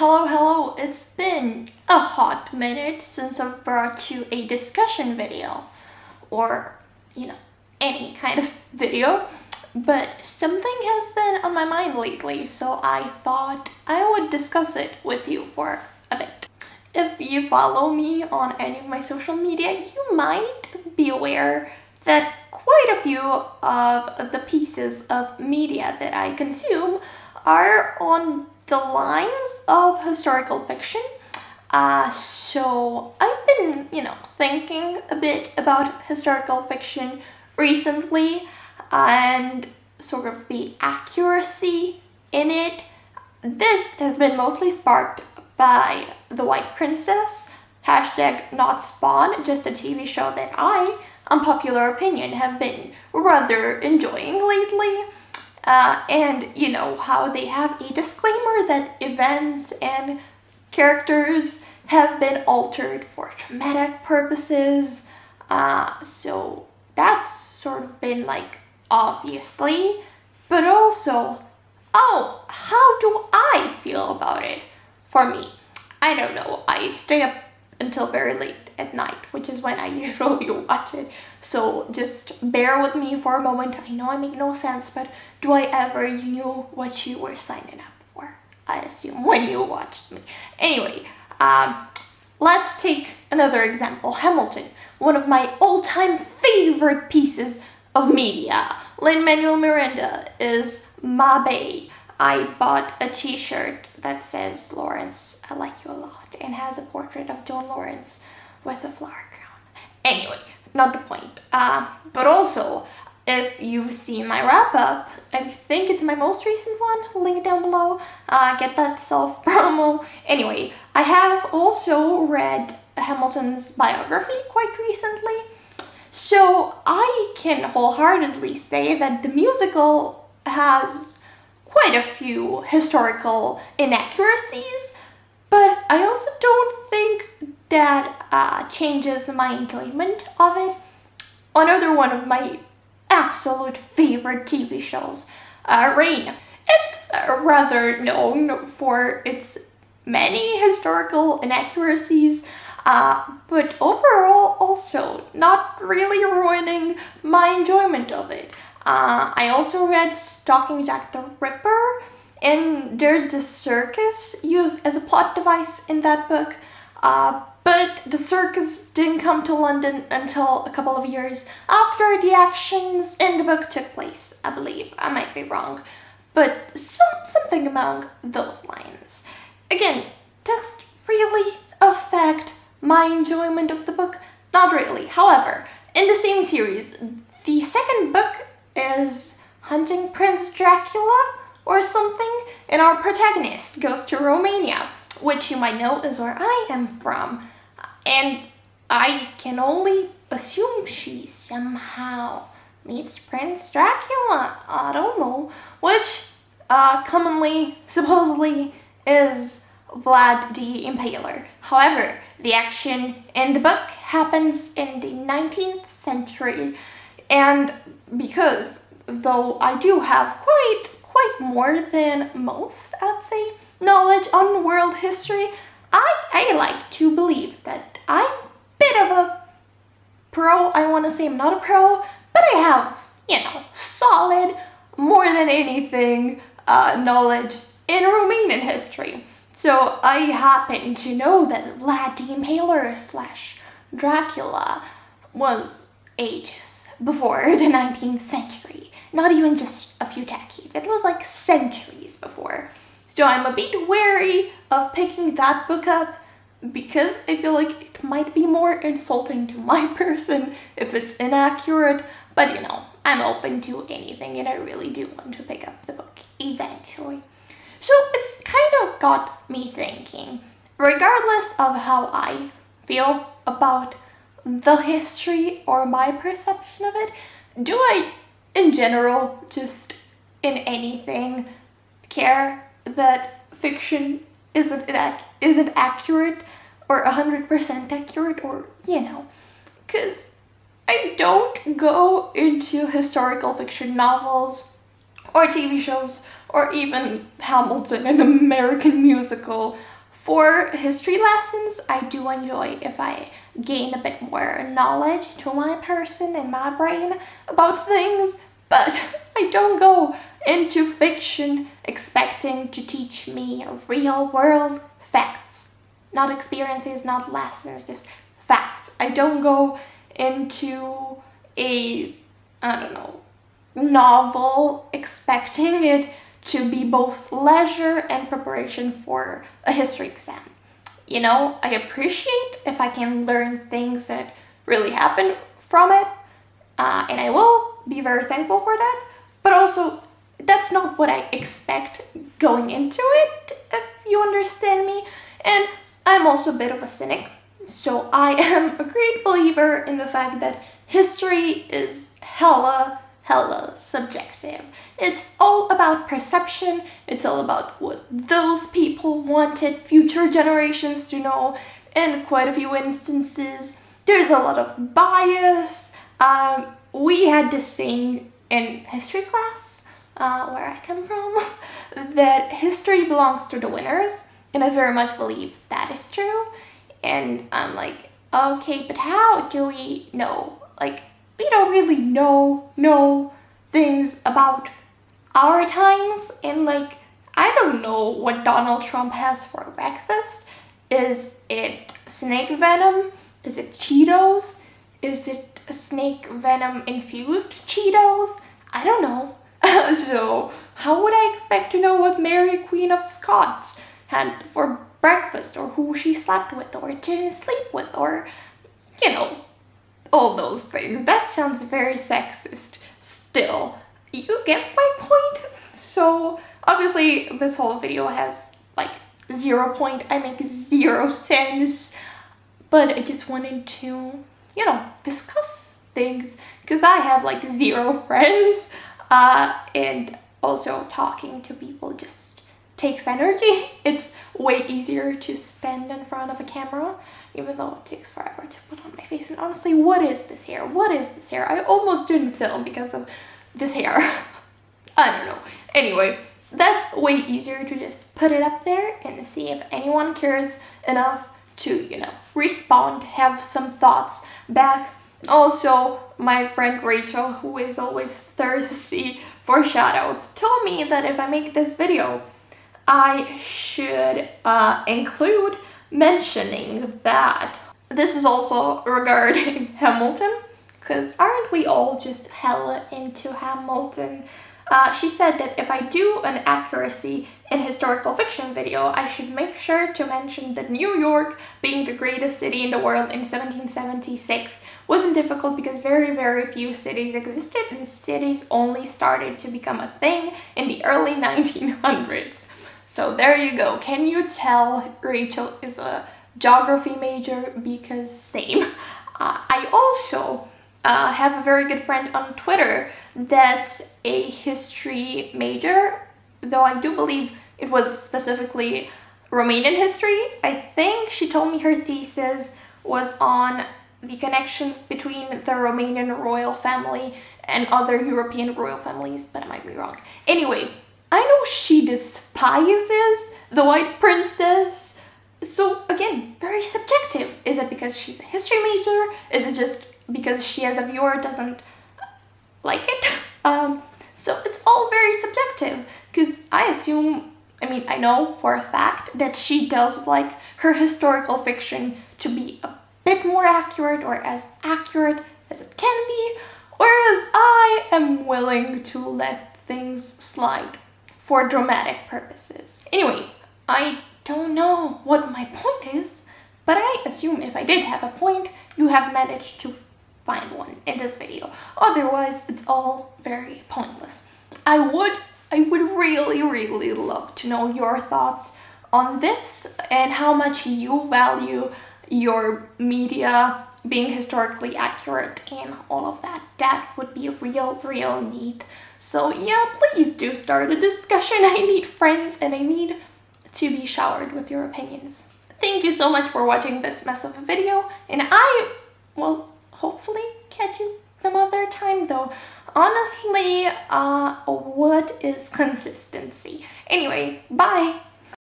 Hello, it's been a hot minute since I've brought you a discussion video, or, any kind of video, but something has been on my mind lately, so I thought I would discuss it with you for a bit. If you follow me on any of my social media, you might be aware that quite a few of the pieces of media that I consume are on the lines of historical fiction. So I've been, thinking a bit about historical fiction recently and sort of the accuracy in it. This has been mostly sparked by The White Princess, #NotSpawn, just a TV show that I, unpopular opinion, have been rather enjoying lately. And you know how they have a disclaimer that events and characters have been altered for dramatic purposes. So that's sort of been like, obviously, but also, oh, how do I feel about it? For me, I don't know, I stay up until very late at night, which is when I usually watch it. So just bear with me for a moment. I know I make no sense, but do I ever? You knew what you were signing up for, I assume, when you watched me. Anyway, let's take another example. Hamilton, one of my all-time favorite pieces of media. Lin-Manuel Miranda is my bae. I bought a t-shirt that says, "Lawrence, I like you a lot," and has a portrait of John Lawrence with a flower crown. Anyway, not the point. But also, if you've seen my wrap-up, I think it's my most recent one, link down below, get that self-promo. Anyway, I have also read Hamilton's biography quite recently, so I can wholeheartedly say that the musical has quite a few historical inaccuracies, but I also don't think that changes my enjoyment of it. Another one of my absolute favorite TV shows, Reign. It's rather known for its many historical inaccuracies, but overall also not really ruining my enjoyment of it. I also read Stalking Jack the Ripper, and there's the circus used as a plot device in that book, but the circus didn't come to London until a couple of years after the actions in the book took place, I believe. I might be wrong, but something among those lines. Again, does it really affect my enjoyment of the book? Not really. However, in the same series, the second book is Hunting Prince Dracula or something, and our protagonist goes to Romania, which you might know is where I am from, and I can only assume she somehow meets Prince Dracula, I don't know, which commonly, supposedly, is Vlad the Impaler. However, the action in the book happens in the 19th century, and because, though I do have quite more than most, I'd say, knowledge on world history, I like to believe that I'm a bit of a pro. I want to say I'm not a pro, but I have, solid, more than anything, knowledge in Romanian history. So I happen to know that Vlad the Impaler / Dracula was ages before the 19th century. Not even just a few decades. It was like centuries before. So I'm a bit wary of picking that book up because I feel like it might be more insulting to my person if it's inaccurate. But I'm open to anything, and I really do want to pick up the book eventually. So it's kind of got me thinking, regardless of how I feel about the history or my perception of it, do I, in general, just in anything, care that fiction isn't accurate or 100% accurate, or, because I don't go into historical fiction novels or TV shows or even Hamilton, an American musical. For history lessons, I do enjoy if I gain a bit more knowledge to my person and my brain about things, but I don't go into fiction expecting to teach me real world facts. Not experiences, not lessons, just facts. I don't go into a, I don't know, novel expecting it to be both leisure and preparation for a history exam. You know, I appreciate if I can learn things that really happened from it, and I will be very thankful for that, but also that's not what I expect going into it, if you understand me. And I'm also a bit of a cynic, so I am a great believer in the fact that history is hella subjective. It's all about perception. It's all about what those people wanted future generations to know. In quite a few instances, there's a lot of bias. We had this saying in history class, where I come from, that history belongs to the winners, and I very much believe that is true. And I'm like, okay, but how do we know? Like, we don't really know things about our times, and like, I don't know what Donald Trump has for breakfast. Is it snake venom? Is it Cheetos? Is it snake venom infused Cheetos? I don't know. So how would I expect to know what Mary Queen of Scots had for breakfast, or who she slept with or didn't sleep with, or, you know, all those things? That sounds very sexist still. You get my point? So obviously this whole video has like 0 point. I make 0 sense, but I just wanted to, you know, discuss things because I have like 0 friends, and also talking to people just takes energy. It's way easier to stand in front of a camera, even though it takes forever to put on my face. And honestly, what is this hair? What is this hair? I almost didn't film because of this hair. I don't know. Anyway, that's way easier to just put it up there and see if anyone cares enough to, you know, respond, have some thoughts back. Also, my friend Rachel, who is always thirsty for shoutouts, told me that if I make this video, I should include mentioning that. This is also regarding Hamilton, because aren't we all just hella into Hamilton? She said that if I do an accuracy in historical fiction video, I should make sure to mention that New York, being the greatest city in the world in 1776, wasn't difficult because very few cities existed, and cities only started to become a thing in the early 1900s. So there you go. Can you tell Rachel is a geography major? Because same. I also have a very good friend on Twitter that's a history major, though I do believe it was specifically Romanian history. I think she told me her thesis was on the connections between the Romanian royal family and other European royal families, but I might be wrong. Anyway, I know she despises the White Princess. So again, very subjective. Is it because she's a history major? Is it just because she as a viewer doesn't like it? So it's all very subjective, because I assume, I mean, I know for a fact that she does like her historical fiction to be a bit more accurate, or as accurate as it can be, whereas I am willing to let things slide for dramatic purposes. Anyway, I don't know what my point is, but I assume if I did have a point, you have managed to find one in this video. Otherwise, it's all very pointless. I would really love to know your thoughts on this and how much you value your media being historically accurate and all of that. That would be real neat. So yeah, please do start a discussion. I need friends and I need to be showered with your opinions. Thank you so much for watching this mess of a video, and I will hopefully catch you some other time though. Honestly, what is consistency? Anyway, bye!